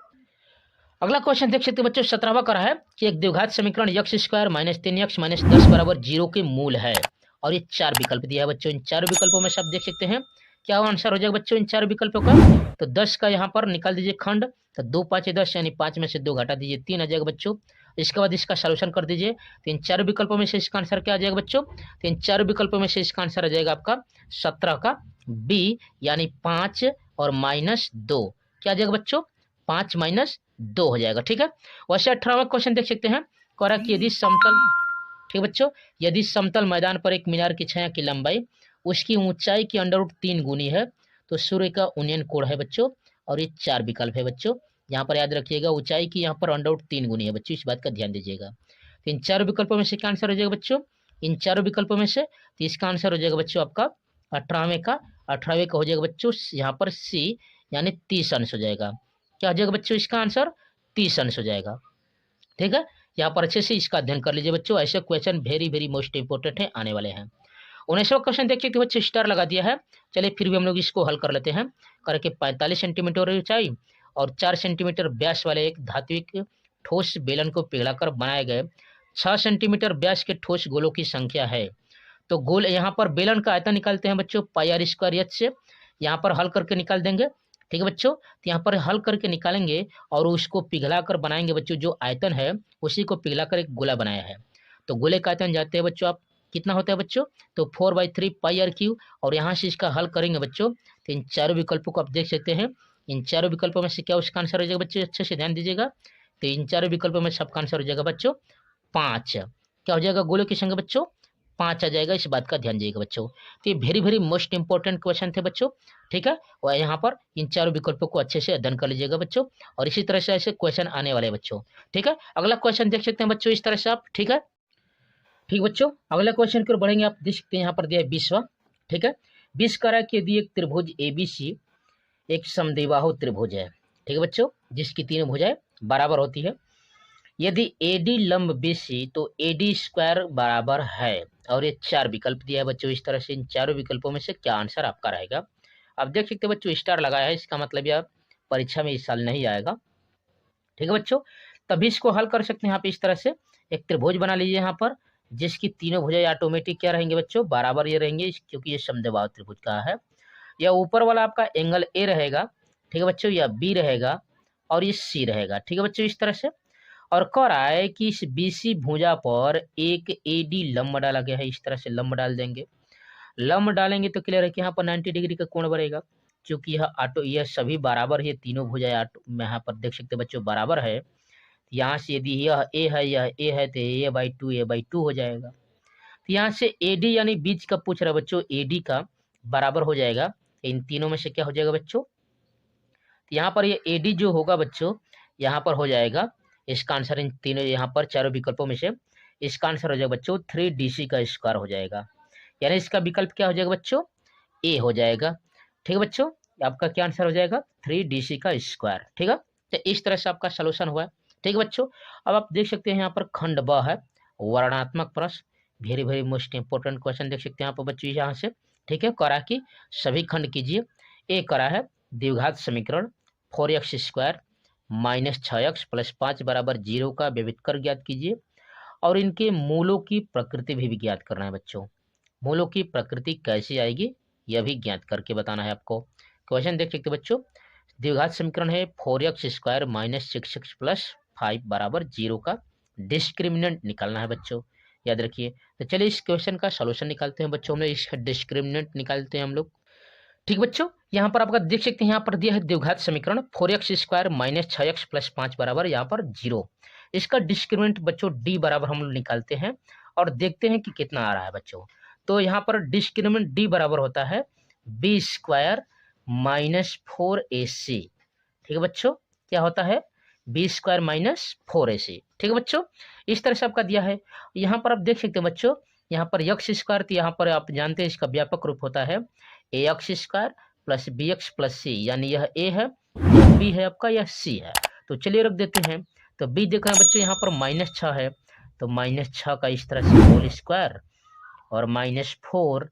अगला क्वेश्चन देख सकते हैं बच्चों, 17वां का है कि एक द्विघात समीकरण x square minus 3x minus 10 बराबर 0 के मूल है, और ये 4 विकल्प दिया है बच्चों। इन 4 विकल्पों में से आप देख सकते हैं क्या आंसर हो जाएगा बच्चों इन 4 विकल्पों का। तो 10 का यहाँ पर निकाल दीजिए खंड, तो 2 5 10, यानी 5 में से 2 घटा दीजिए 3 आ जाएगा बच्चों। इसके बाद इसका सॉल्यूशन कर दीजिए, तो इन 4 विकल्पों में से इसका आंसर क्या आ जाएगा बच्चों? तो इन 4 विकल्पों में से इसका आंसर आ जाएगा आपका 17 का बी, यानी 5 और माइनस 2। क्या आ जाएगा बच्चों? 5 माइनस 2 हो जाएगा। ठीक है, वैसे 18वां क्वेश्चन देख सकते हैं, कह रहा है कि यदि समतल, ठीक है बच्चों, यदि समतल मैदान पर एक मीनार की छाया की लंबाई उसकी ऊंचाई की √3 गुनी है, तो सूर्य का उन्नयन कोण है बच्चों। और ये 4 विकल्प है बच्चों, यहाँ पर याद रखिएगा ऊंचाई की यहाँ पर √3 गुनी है बच्चों, इस बात का ध्यान दीजिएगा। तो इन 4 विकल्पों में से क्या आंसर हो जाएगा बच्चों? इन 4 विकल्पों में से तो इसका आंसर हो जाएगा बच्चों आपका 18वें का हो जाएगा बच्चों यहाँ पर सी, यानी 30 अंश हो जाएगा। क्या हो जाएगा बच्चों? इसका आंसर 30 अंश हो जाएगा। ठीक है, यहाँ पर अच्छे से इसका अध्ययन कर लीजिए बच्चों, ऐसे question very very most important है, आने वाले हैं। 19वां क्वेश्चन देख सकते हो बच्चे, स्टार लगा दिया है। चलिए फिर भी हम लोग इसको हल कर लेते हैं। करके 45 सेंटीमीटर ऊंचाई और 4 सेंटीमीटर व्यास वाले एक धात्विक ठोस बेलन को पिघलाकर बनाए गए 6 सेंटीमीटर व्यास के ठोस गोलों की संख्या है। तो गोल यहाँ पर बेलन का आयतन निकालते हैं बच्चों, पाई आर स्क्वायर एच से। यहाँ पर हल करके निकाल देंगे, ठीक है बच्चों। तो यहाँ पर हल करके निकालेंगे और उसको पिघला कर बनाएंगे बच्चों। जो आयतन है उसी को पिघला कर एक गोला बनाया है। तो गोले का आयतन जानते हैं बच्चों आप कितना होता है बच्चों, तो 4/3 पाई आर क्यू। और यहाँ से इसका हल करेंगे बच्चों तो इन चारों विकल्पों को आप देख सकते हैं। इन चारों विकल्पों में से क्या उसका आंसर हो जाएगा बच्चों, अच्छे से ध्यान दीजिएगा। तो इन चारों विकल्पों में सबका आंसर हो जाएगा बच्चों 5। क्या हो जाएगा, गोलों की संख्या बच्चों 5 आ जाएगा। इस बात का ध्यान दीजिएगा बच्चों। तो ये very very most important question थे बच्चों, ठीक है। और यहाँ पर इन चारों विकल्पों को अच्छे से अध्ययन कर लीजिएगा बच्चों। और इसी तरह से ऐसे क्वेश्चन आने वाले हैं बच्चों, ठीक है। अगला क्वेश्चन देख सकते हैं बच्चों इस तरह से आप, ठीक है। ठीक बच्चों, अगला क्वेश्चन की ओर बढ़ेंगे। आप देख सकते हैं यहाँ पर दिया है 20वां, ठीक है। 20 कह रहा है कि यदि एक त्रिभुज ABC एक समद्विबाहु त्रिभुज है, ठीक है बच्चों, जिसकी तीनों भुजाएं बराबर होती है। यदि AD लंब BC तो AD स्क्वायर बराबर है। और ये 4 विकल्प दिया है बच्चों इस तरह से। इन चारों विकल्पों में से क्या आंसर आपका रहेगा। आप देख सकते हैं बच्चों स्टार लगाया है, इसका मतलब यह परीक्षा में इस साल नहीं आएगा, ठीक है बच्चों। तभी इसको हल कर सकते हैं आप इस तरह से। एक त्रिभुज बना लीजिए यहाँ पर, जिसकी तीनों भुजाएं ऑटोमेटिक क्या रहेंगे बच्चों, बराबर ये रहेंगे, क्योंकि ये समद्विबाहु त्रिभुज का है। या ऊपर वाला आपका एंगल A रहेगा, ठीक है बच्चों, या B रहेगा और ये C रहेगा, ठीक है बच्चों, इस तरह से। और कह रहा है कि इस BC भुजा पर एक AD लंब डाला गया है, इस तरह से लंब डाल देंगे। लंब डालेंगे तो क्लियर है कि यहाँ पर 90 डिग्री का कोण बनेगा, क्योंकि यह सभी बराबर है, तीनों भुजाएं यहाँ पर देख सकते हैं बच्चों बराबर है। यहाँ से यदि यह A है, यह A है, तो A/2 हो जाएगा। तो यहाँ से AD यानी बीच का पूछ रहा है बच्चों, AD का बराबर हो जाएगा इन तीनों में से क्या हो जाएगा बच्चों। तो यहाँ पर ये AD जो होगा बच्चों, यहाँ पर हो जाएगा इसका आंसर, इन तीनों यहाँ पर चारों विकल्पों में से इसका आंसर हो जाएगा बच्चों 3DC का स्क्वायर हो जाएगा। यानी इसका विकल्प क्या हो जाएगा बच्चों, A हो जाएगा, ठीक है बच्चों। आपका क्या आंसर हो जाएगा 3DC का स्क्वायर, ठीक है। तो इस तरह से आपका सोल्यूशन हुआ है, ठीक है बच्चों। अब आप देख सकते हैं यहाँ पर खंड ब है, वर्णात्मक प्रश्न, very very most important question देख सकते हैं यहाँ पर बच्चों यहाँ से, ठीक है। करा कि सभी खंड कीजिए। ए करा है द्विघात समीकरण 4x² - 6x + 5 = 0 का व्यभिचार ज्ञात कीजिए। और इनके मूलों की प्रकृति भी ज्ञात करना है बच्चों। मूलों की प्रकृति कैसे आएगी यह भी ज्ञात करके बताना है आपको। क्वेश्चन देख सकते बच्चों, द्विघात समीकरण है 4x² - 6x + 5 = 0 का डिस्क्रिमिनेंट निकालना है बच्चों, याद रखिए। तो चलिए इस क्वेश्चन का सॉल्यूशन निकालते हैं बच्चों। हम लोग इसका डिस्क्रिमिनेंट निकालते हैं हम लोग, ठीक बच्चों। यहाँ पर आपका देख सकते हैं यहाँ पर दिया है द्विघात समीकरण 4x² - 6x + 5 = यहाँ पर 0। इसका डिस्क्रिमिनेंट बच्चों D बराबर हम लोग निकालते हैं और देखते हैं कि कितना आ रहा है बच्चों। तो यहाँ पर डिस्क्रिमिनेंट D बराबर होता है B² - 4AC, ठीक है बच्चों। क्या होता है B² - 4AC, ठीक है बच्चों। इस तरह से आपका दिया है। यहाँ पर आप देख सकते हैं बच्चों, यहाँ पर x², तो यहाँ पर आप जानते हैं इसका व्यापक रूप होता है AX² + BX + C, यानी यह A है, यह B है आपका, यह C है। तो चलिए रख देते हैं। तो B देख रहे हैं बच्चों यहाँ पर -6 है, तो -6 का इस तरह से होल स्क्वायर और -4,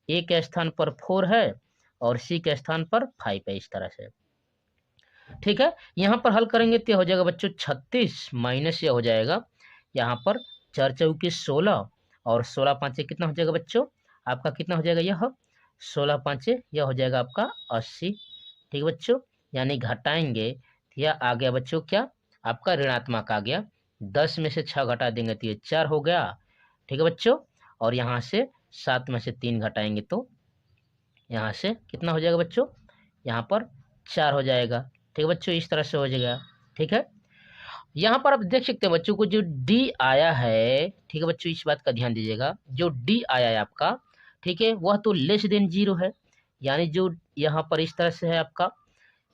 A के स्थान पर 4 है और C के स्थान पर 5 है, इस तरह से, ठीक है। यहाँ पर हल करेंगे तो हो जाएगा बच्चों 36 माइनस यह हो जाएगा यहाँ पर 4 चौके 16 और 16 5 कितना हो जाएगा बच्चों, आपका कितना हो जाएगा, यह 16 5 यह हो जाएगा आपका 80, ठीक है बच्चों। यानी घटाएंगे तो यह आ गया बच्चों क्या, आपका ऋणात्मक आ गया। 10 में से 6 घटा देंगे तो ये 4 हो गया, ठीक है बच्चों। और यहाँ से 7 में से 3 घटाएंगे तो यहाँ से कितना हो जाएगा बच्चों, यहाँ पर 4 हो जाएगा, ठीक है बच्चों। इस तरह से हो जाएगा, ठीक है। यहाँ पर आप देख सकते हैं बच्चों को जो D आया है, ठीक है बच्चों, इस बात का ध्यान दीजिएगा। जो D आया है आपका, ठीक है, वह तो <0 है, यानी जो यहाँ पर इस तरह से है आपका,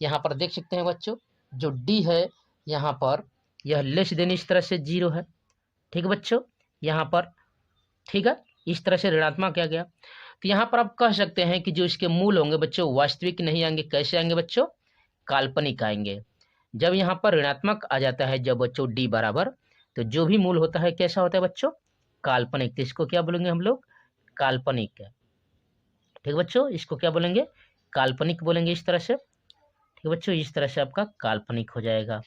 यहाँ पर देख सकते हैं बच्चों जो D है यहाँ पर यह इस तरह से 0 है, ठीक है बच्चों, यहाँ पर, ठीक है। इस तरह से ऋणात्मक आ गया। तो यहाँ पर आप कह सकते हैं कि जो इसके मूल होंगे बच्चों वास्तविक नहीं आएंगे, कैसे आएंगे बच्चों, काल्पनिक आएंगे। जब यहाँ पर ऋणात्मक आ जाता है जब बच्चों D बराबर, तो जो भी मूल होता है कैसा होता है बच्चों, काल्पनिक। तो इसको क्या बोलेंगे हम लोग, काल्पनिक है। ठीक है बच्चों, इसको क्या बोलेंगे, काल्पनिक बोलेंगे इस तरह से। ठीक है बच्चों, इस तरह से आपका काल्पनिक हो जाएगा।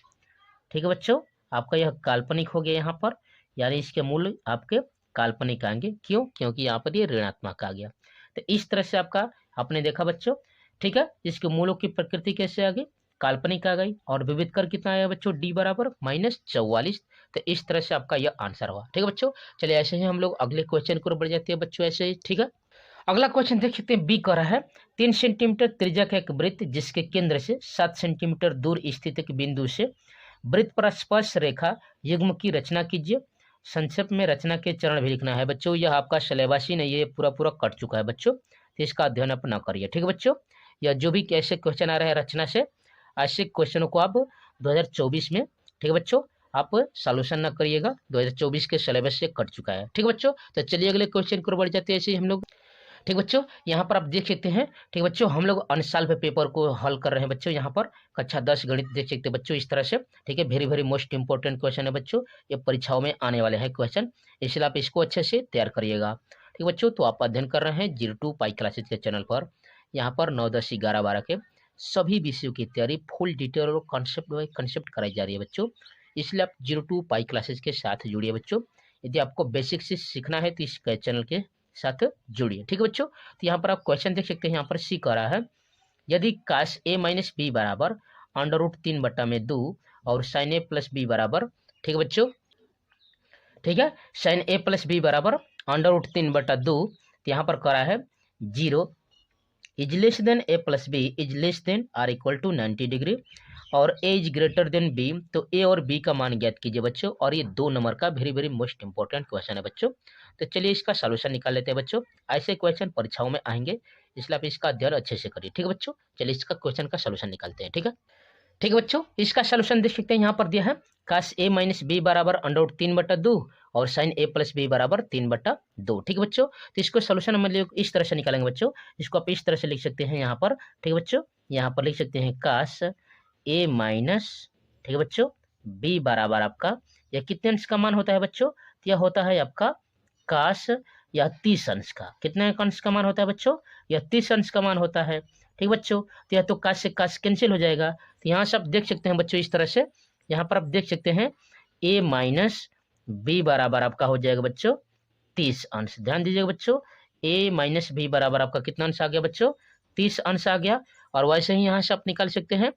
ठीक है बच्चों, आपका यह काल्पनिक हो गया यहाँ पर, यानी इसके मूल्य आपके काल्पनिक आएंगे। क्यों? क्योंकि यहाँ पर ये ऋणात्मक आ गया। तो इस तरह से आपका आपने देखा बच्चों। ठीक है, इसके मूलों की प्रकृति कैसे आ गई, काल्पनिक आ गई। और विविध कर कितना आया बच्चों, डी बराबर -44। तो इस तरह से आपका यह आंसर हुआ। ठीक है बच्चों, चलिए ऐसे ही हम लोग अगले क्वेश्चन की ओर बढ़ जाते हैं बच्चों, ऐसे ही। ठीक है, अगला क्वेश्चन देख सकते हैं, बी कर रहा है 3 सेंटीमीटर त्रिज्या का एक वृत्त जिसके केंद्र से 7 सेंटीमीटर दूर स्थित एक बिंदु से वृत्त पर स्पर्श रेखा युग्म की रचना कीजिए। संक्षेप में रचना के चरण भी लिखना है बच्चों। यह आपका सिलेबस ही नहीं, ये पूरा पूरा कट चुका है बच्चों, तो इसका अध्ययन आप न करिए। ठीक है बच्चों, यह जो भी कैसे क्वेश्चन आ रहे हैं रचना से, ऐसे क्वेश्चनों को आप 2024 में, ठीक है बच्चों, आप सॉल्यूशन ना करिएगा, 2024 के सिलेबस से कट चुका है। ठीक है बच्चों, तो चलिए अगले क्वेश्चन को बढ़ जाते हैं ऐसे ही हम लोग। ठीक बच्चों, यहाँ पर आप देख सकते हैं। ठीक बच्चों, हम लोग अनसॉल्व पेपर को हल कर रहे हैं बच्चों। यहाँ पर कक्षा 10 गणित देख सकते हैं बच्चों, इस तरह से। ठीक है, very very most important question है बच्चों, ये परीक्षाओं में आने वाले हैं क्वेश्चन, इसलिए आप इसको अच्छे से तैयार करिएगा। ठीक बच्चों, तो आप अध्ययन कर रहे हैं 02 पाई क्लासेज के चैनल पर। यहाँ पर 9, 10, 11, 12 के सभी विषयों की तैयारी फुल डिटेल और कंसेप्ट कराई जा रही है बच्चों, इसलिए आप 02 पाई क्लासेज के साथ जुड़िए बच्चों। यदि आपको बेसिक से सीखना है तो इस चैनल के साथ जुड़िए। ठीक है बच्चों, तो यहाँ पर आप क्वेश्चन देख सकते हैं, यहाँ पर सी कह रहा है, यदि काश a माइनस बी बराबर √3/2 और साइन a प्लस बी बराबर, ठीक है बच्चों, ठीक है, साइन a प्लस बी बराबर √3/2, तो यहाँ पर कह रहा है 0 is less than a plus B is less than or equal to 90 degree और a is greater than b, तो a और b का मान ज्ञात कीजिए बच्चों। और ये 2 नंबर का very very most important question है बच्चों। तो चलिए इसका सॉल्यूशन निकाल लेते हैं बच्चों, ऐसे क्वेश्चन परीक्षाओं में आएंगे, इसलिए आप इसका अध्ययन अच्छे से करिए। ठीक है बच्चों, चलिए इसका क्वेश्चन का सॉल्यूशन निकालते हैं। ठीक है, ठीक है बच्चों, इसका सॉल्यूशन देख सकते हैं, यहाँ पर दिया है काश a माइनस बी बराबर √3/2 और साइन a प्लस बी बराबर 3/2। ठीक है बच्चों, तो इसको सॉल्यूशन हम लोग इस तरह से निकालेंगे बच्चों, इसको आप इस तरह से लिख सकते हैं यहाँ पर। ठीक है बच्चों, यहाँ पर लिख सकते हैं काश a माइनस, ठीक है बच्चों, b बराबर आपका यह कितने अंश का मान होता है बच्चों, तो यह होता है आपका काश यह 30 अंश का, कितने अंश का मान होता है बच्चों, यह 30 अंश का मान होता है। ठीक बच्चों, तो यह तो काश से काश कैंसिल हो जाएगा, तो यहाँ से आप देख सकते हैं बच्चों इस तरह से, यहाँ पर आप देख सकते हैं a माइनस बी बराबर आपका हो जाएगा बच्चों 30 अंश। ध्यान दीजिएगा बच्चों, a माइनस बी बराबर आपका कितना अंश आ गया बच्चों, 30 अंश आ गया। और वैसे ही यहाँ से आप निकाल सकते हैं,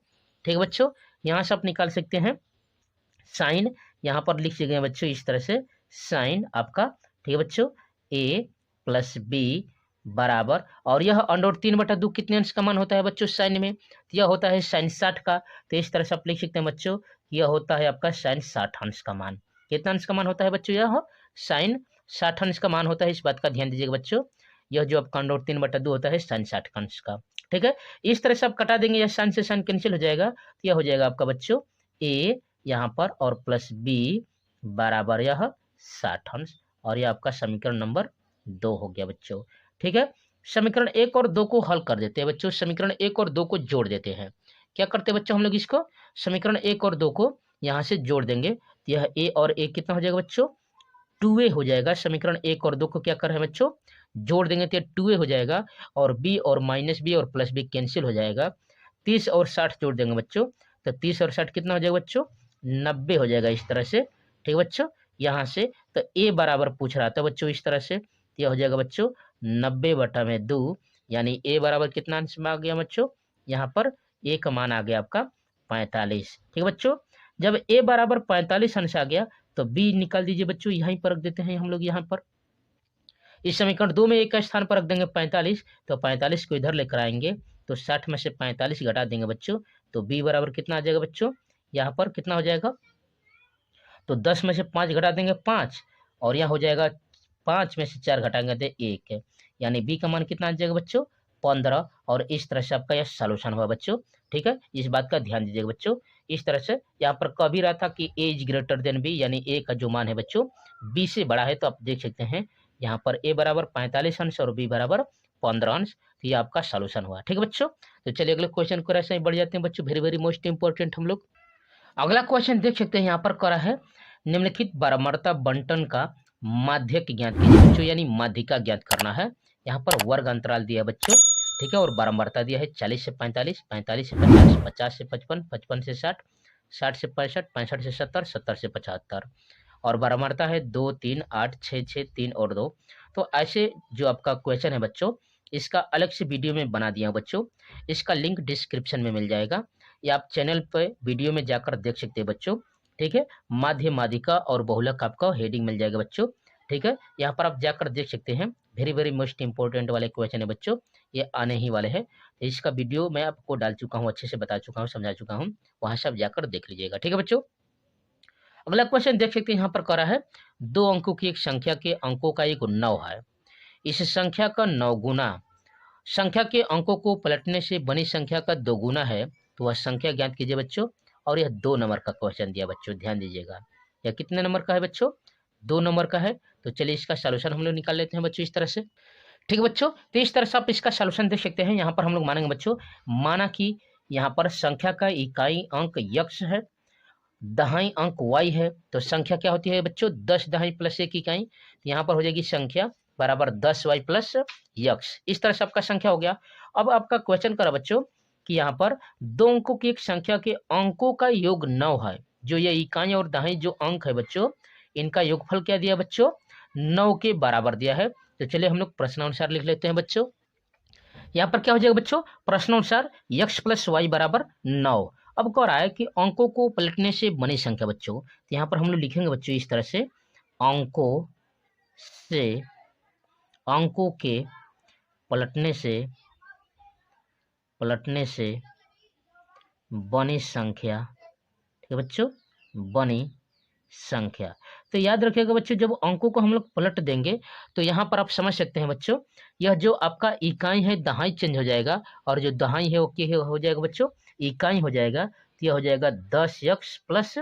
ठीक है बच्चों, यहाँ से आप निकाल सकते हैं साइन, यहाँ पर लिख गए बच्चों इस तरह से, साइन आपका, ठीक है बच्चों, a प्लस बी बराबर, और यह √3/2 कितने अंश का मान होता है बच्चों साइन में, तो यह होता है साइन 60 का। तो इस तरह से आप लिख सकते हैं बच्चों, यह होता है आपका साइन 60 अंश का मान। कितना अंश का मान होता है बच्चों, यह साइन 60 अंश का मान होता है, इस बात का ध्यान दीजिएगा बच्चों। यह जो आपका √3/2 होता है साइन 60 अंश का। ठीक है, इस तरह से आप कटा देंगे, यह साइन से साइन कैंसिल हो जाएगा, तो यह हो जाएगा आपका बच्चों a यहाँ पर और प्लस b बराबर यह 60 अंश, और यह आपका समीकरण नंबर 2 हो गया बच्चों। ठीक है, समीकरण 1 और 2 को हल कर देते हैं बच्चों, समीकरण 1 और 2 को जोड़ देते हैं। क्या करते हैं बच्चों हम लोग, इसको समीकरण 1 और 2 को यहाँ से जोड़ देंगे, तो यह a और a कितना हो जाएगा बच्चों, 2a हो जाएगा। समीकरण 1 और 2 को क्या कर रहे हैं बच्चों, जोड़ देंगे तो 2a हो जाएगा, और b और माइनस b और प्लस b कैंसिल हो जाएगा। 30 और 60 जोड़ देंगे बच्चों, तो 30 और 60 कितना हो जाएगा बच्चों, 90 हो जाएगा इस तरह से। ठीक है बच्चों, यहाँ से तो a बराबर पूछ रहा था बच्चों इस तरह से, यह हो जाएगा बच्चों 90/2, यानी a बराबर कितना अंश में आ गया बच्चों, यहाँ पर a का मान आ गया आपका 45। ठीक है बच्चों, जब a बराबर 45 अंश आ गया तो b निकाल दीजिए बच्चों, यहीं पर रख देते हैं हम लोग, यहाँ पर इस समीकरण 2 में एक स्थान पर रख देंगे 45, तो 45 को इधर लेकर आएंगे, तो 60 में से 45 घटा देंगे बच्चों, तो b बराबर कितना आ जाएगा बच्चों, यहाँ पर कितना हो जाएगा, तो 10 में से 5 घटा देंगे 5, और यहाँ हो जाएगा 5 में से 4 घटाएंगे तो 1, यानी b का मान कितना आ जाएगा बच्चों 15। और इस तरह से आपका यह सॉल्यूशन हुआ बच्चों। ठीक है, इस बात का ध्यान दीजिएगा बच्चों। इस तरह से यहाँ पर कह भी रहा था कि a is greater than b, यानी a का जो मान है बच्चों b से बड़ा है, तो आप देख सकते हैं यहाँ पर a बराबर 45 अंश और b बराबर 15 अंश, तो ये आपका सॉल्यूशन हुआ। ठीक है बच्चों, तो चलिए अगले क्वेश्चन को ऐसे ही बढ़ जाते हैं बच्चों, वेरी वेरी मोस्ट इंपॉर्टेंट हम लोग। अगला क्वेश्चन देख सकते हैं, यहाँ पर करा है निम्नलिखित बराबरता बंटन का माध्यक ज्ञात कीजिए बच्चों, यानी माध्यिका ज्ञात करना है। यहाँ पर वर्ग अंतराल दिया बच्चों, ठीक है, और बारंबारता दिया है 40 से 45, 45 से 50, 50 से 55, 55 से 60, 60 से 65, 65 से 70, 70 से 75, और बारंबारता है 2, 3, 8, 6, 6, 3 और 2। तो ऐसे जो आपका क्वेश्चन है बच्चों, इसका अलग से वीडियो में बना दिया बच्चों, इसका लिंक डिस्क्रिप्शन में मिल जाएगा, या आप चैनल पर वीडियो में जाकर देख सकते हैं बच्चों, ठीक है। माध्य, माध्यिका और बहुलक आपका हेडिंग मिल जाएगा बच्चों, ठीक है। यहाँ पर आप जाकर देख सकते हैं, वेरी वेरी मोस्ट इंपॉर्टेंट वाले क्वेश्चन है बच्चों, ये आने ही वाले हैं। तो इसका वीडियो मैं आपको डाल चुका हूँ, अच्छे से बता चुका हूँ, समझा चुका हूँ, वहां से आप जाकर देख लीजिएगा, ठीक है बच्चों। अगला क्वेश्चन देख सकते हैं, यहाँ पर करा है 2 अंकों की एक संख्या के अंकों का एक 9 है। इस संख्या का 9 गुना संख्या के अंकों को पलटने से बनी संख्या का 2 गुना है, तो वह संख्या ज्ञात कीजिए बच्चों। और यह 2 नंबर का क्वेश्चन दिया बच्चों, ध्यान दीजिएगा। यह कितने नंबर का है बच्चों? 2 नंबर का है। तो चलिए इसका सॉल्यूशन हम लोग निकाल लेते हैं बच्चों, इस तरह से, ठीक है बच्चों। तो इस तरह से आप इसका सॉल्यूशन देख सकते हैं। यहाँ पर हम लोग मानेंगे बच्चों, माना कि यहाँ पर संख्या का इकाई अंक यक्ष है, दहाई अंक y है, तो संख्या क्या होती है बच्चों? 10 दहाई प्लस 1 इकाई। तो यहाँ पर हो जाएगी संख्या बराबर 10y प्लस यक्स। इस तरह से आपका संख्या हो गया। अब आपका क्वेश्चन करा बच्चों कि यहाँ पर 2 अंकों की एक संख्या के अंकों का योग 9 है। जो ये इकाई और दहाई जो अंक है बच्चों, इनका योगफल क्या दिया बच्चों? 9 के बराबर दिया है। तो चलिए हम लोग प्रश्नानुसार लिख लेते हैं बच्चों। यहाँ पर क्या हो जाएगा बच्चों? प्रश्नानुसार x प्लस वाई बराबर 9। अब कह रहा है कि अंकों को पलटने से बनी संख्या बच्चों, तो यहाँ पर हम लोग लिखेंगे बच्चों इस तरह से, अंकों के पलटने से बनी संख्या, ठीक है बच्चों, बनी संख्या। तो याद रखिएगा बच्चों, जब अंकों को हम लोग पलट देंगे तो यहाँ पर आप समझ सकते हैं बच्चों, यह जो आपका इकाई है दहाई चेंज हो जाएगा, और जो दहाई है वो क्या हो जाएगा बच्चों? इकाई हो जाएगा। तो यह हो जाएगा 10x प्लस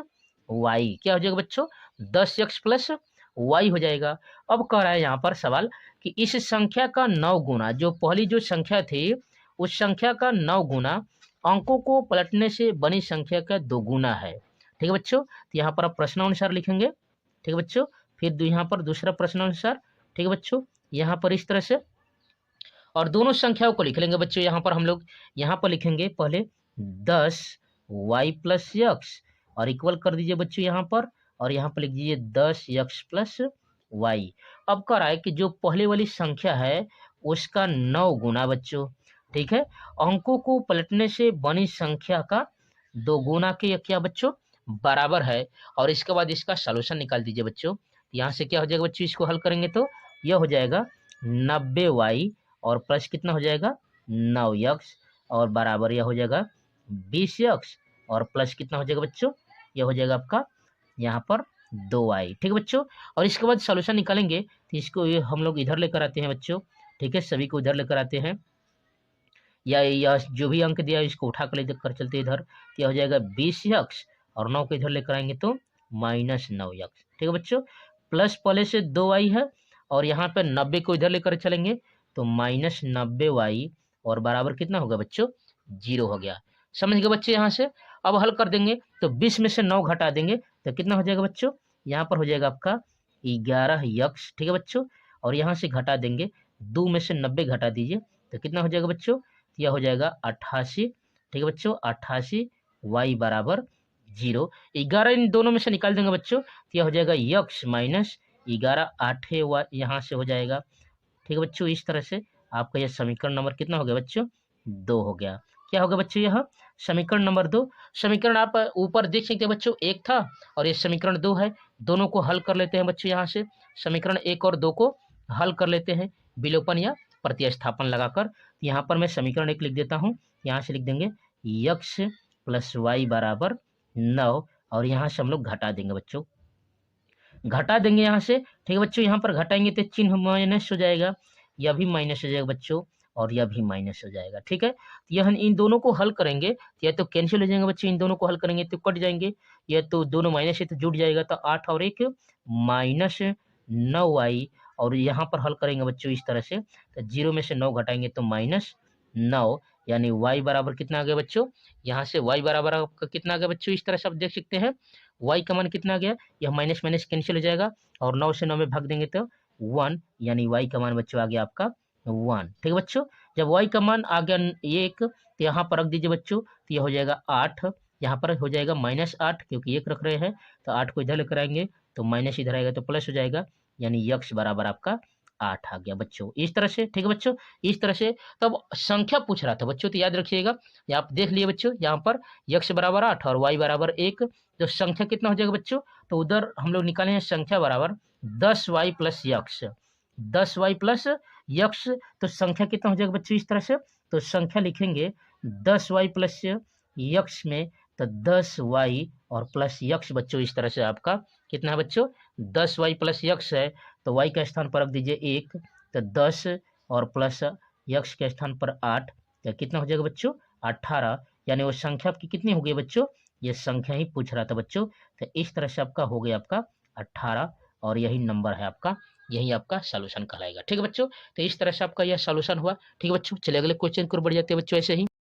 वाई। क्या हो जाएगा बच्चों? 10x प्लस वाई हो जाएगा। अब कह रहा है यहाँ पर सवाल कि इस संख्या का 9 गुना, जो पहली जो संख्या थी उस संख्या का 9 गुना अंकों को पलटने से बनी संख्या का 2 गुना है, ठीक है बच्चों। तो यहाँ पर आप प्रश्नानुसार लिखेंगे, ठीक है बच्चों। फिर यहाँ पर दूसरा प्रश्नानुसार, ठीक है बच्चों, यहाँ पर इस तरह से, और दोनों संख्याओं को लिख लेंगे बच्चों। यहाँ पर हम लोग यहाँ पर लिखेंगे पहले 10y प्लस यक्स, और इक्वल कर दीजिए बच्चों यहाँ पर, और यहाँ पर लिख दीजिए 10x प्लस वाई। अब कह रहा है कि जो पहले वाली संख्या है उसका 9 गुना बच्चों, ठीक है, अंकों को पलटने से बनी संख्या का 2 गुना के क्या बच्चों? बराबर है। और इसके बाद इसका सॉल्यूशन निकाल दीजिए बच्चों। यहाँ से क्या हो जाएगा बच्चों? इसको हल करेंगे तो यह हो जाएगा 90y, और प्लस कितना हो जाएगा? 9x, और बराबर यह हो जाएगा 20x, और प्लस कितना हो जाएगा बच्चों? यह हो जाएगा आपका यहाँ पर 2y, ठीक है बच्चों। और इसके बाद सॉल्यूशन निकालेंगे तो इसको हम लोग इधर लेकर आते हैं बच्चों, ठीक है, सभी को इधर लेकर आते हैं, या जो भी अंक दिया है इसको उठा कर लेकर चलते इधर। तो यह हो जाएगा 20x, और 9 को इधर लेकर आएंगे तो -9x, ठीक है बच्चों। प्लस पहले से 2y है, और यहाँ पर 90 को इधर लेकर चलेंगे तो -90y, और बराबर कितना होगा बच्चों? 0 हो गया। समझ गए बच्चे? यहाँ से अब हल कर देंगे तो 20 में से 9 घटा देंगे तो कितना हो जाएगा बच्चों? यहाँ पर हो जाएगा आपका 11x, ठीक है बच्चों। और यहाँ से घटा देंगे, 2 में से 90 घटा दीजिए तो कितना हो जाएगा बच्चों? यह हो जाएगा 88, ठीक है बच्चों, 88y बराबर 0। 11 इन दोनों में से निकाल देंगे बच्चों तो यह हो जाएगा x माइनस 11, 8 यहाँ से हो जाएगा, ठीक है बच्चों। इस तरह से आपका यह समीकरण नंबर कितना हो गया बच्चों? 2 हो गया। क्या होगा बच्चों? यह समीकरण नंबर 2। समीकरण आप ऊपर देख सकते हैं बच्चों, 1 था और ये समीकरण 2 है। दोनों को हल कर लेते हैं बच्चों। यहाँ से समीकरण 1 और 2 को हल कर लेते हैं विलोपन या प्रतिस्थापन लगाकर। यहाँ पर मैं समीकरण 1 लिख देता हूँ। यहाँ से लिख देंगे x प्लस वाई बराबर 9, और यहाँ से हम लोग घटा देंगे बच्चों, घटा देंगे यहाँ से, ठीक है बच्चों। यहाँ पर घटाएंगे तो चिन्ह माइनस हो जाएगा, यह भी माइनस हो जाएगा बच्चों, और यह भी माइनस हो जाएगा, ठीक है। यह इन दोनों को हल करेंगे या तो कैंसिल हो जाएंगे बच्चों, इन दोनों को हल करेंगे तो कट जाएंगे, या तो दोनों माइनस है तो जुड़ जाएगा, तो 8 और 1 -9y, और यहाँ पर हल करेंगे बच्चों इस तरह से, तो 0 में से 9 घटाएंगे तो -9, यानी y बराबर कितना आ गया बच्चों, यहाँ से y बराबर आपका कितना आ गया बच्चों, इस तरह से आप देख सकते हैं y का मान कितना आ गया, यह माइनस माइनस कैंसिल हो जाएगा और 9 से 9 में भाग देंगे तो 1, यानी y का मान बच्चों आ गया आपका 1। ठीक है बच्चों, जब y का मान आ गया 1 तो यहाँ पर रख दीजिए बच्चों, तो यह हो जाएगा 8, यहाँ पर हो जाएगा -8 क्योंकि 1 रख रहे हैं, तो 8 को इधर लेकर आएंगे तो माइनस इधर आएगा तो प्लस हो जाएगा, यानी x बराबर आपका 8 आ गया बच्चों, इस तरह से। ठीक है बच्चों, इस तरह से। तब संख्या पूछ रहा था बच्चों, तो याद रखिएगा, ये आप देख लिए बच्चों, यहाँ पर x बराबर 8 और y बराबर 1, तो संख्या कितना हो जाएगा बच्चों, तो उधर हम लोग निकाले हैं संख्या बराबर 10y plus x, 10y plus x, तो संख्या कितना हो जाएगा बच्चों इस तरह से, तो संख्या लिखेंगे 10y प्लस यक्स में, तो 10y और प्लस यक्स बच्चों, इस तरह से आपका कितना है बच्चों, 10y प्लस यक्स है, तो y के स्थान पर रख दीजिए 1, तो 10 और प्लस यक्स के स्थान पर 8, तो कितना हो जाएगा बच्चों 18, यानी वो संख्या आपकी कितनी हो गई बच्चों, ये संख्या ही पूछ रहा था बच्चों, तो इस तरह से आपका हो गया आपका 18 और यही नंबर है आपका, यही आपका सॉल्यूशन कहलाएगा। ठीक है बच्चों, तो इस तरह से आपका यह सॉल्यूशन हुआ। ठीक है बच्चों, चलिए अगले क्वेश्चन की ओर बढ़ जाते हैं बच्चों ऐसे ही।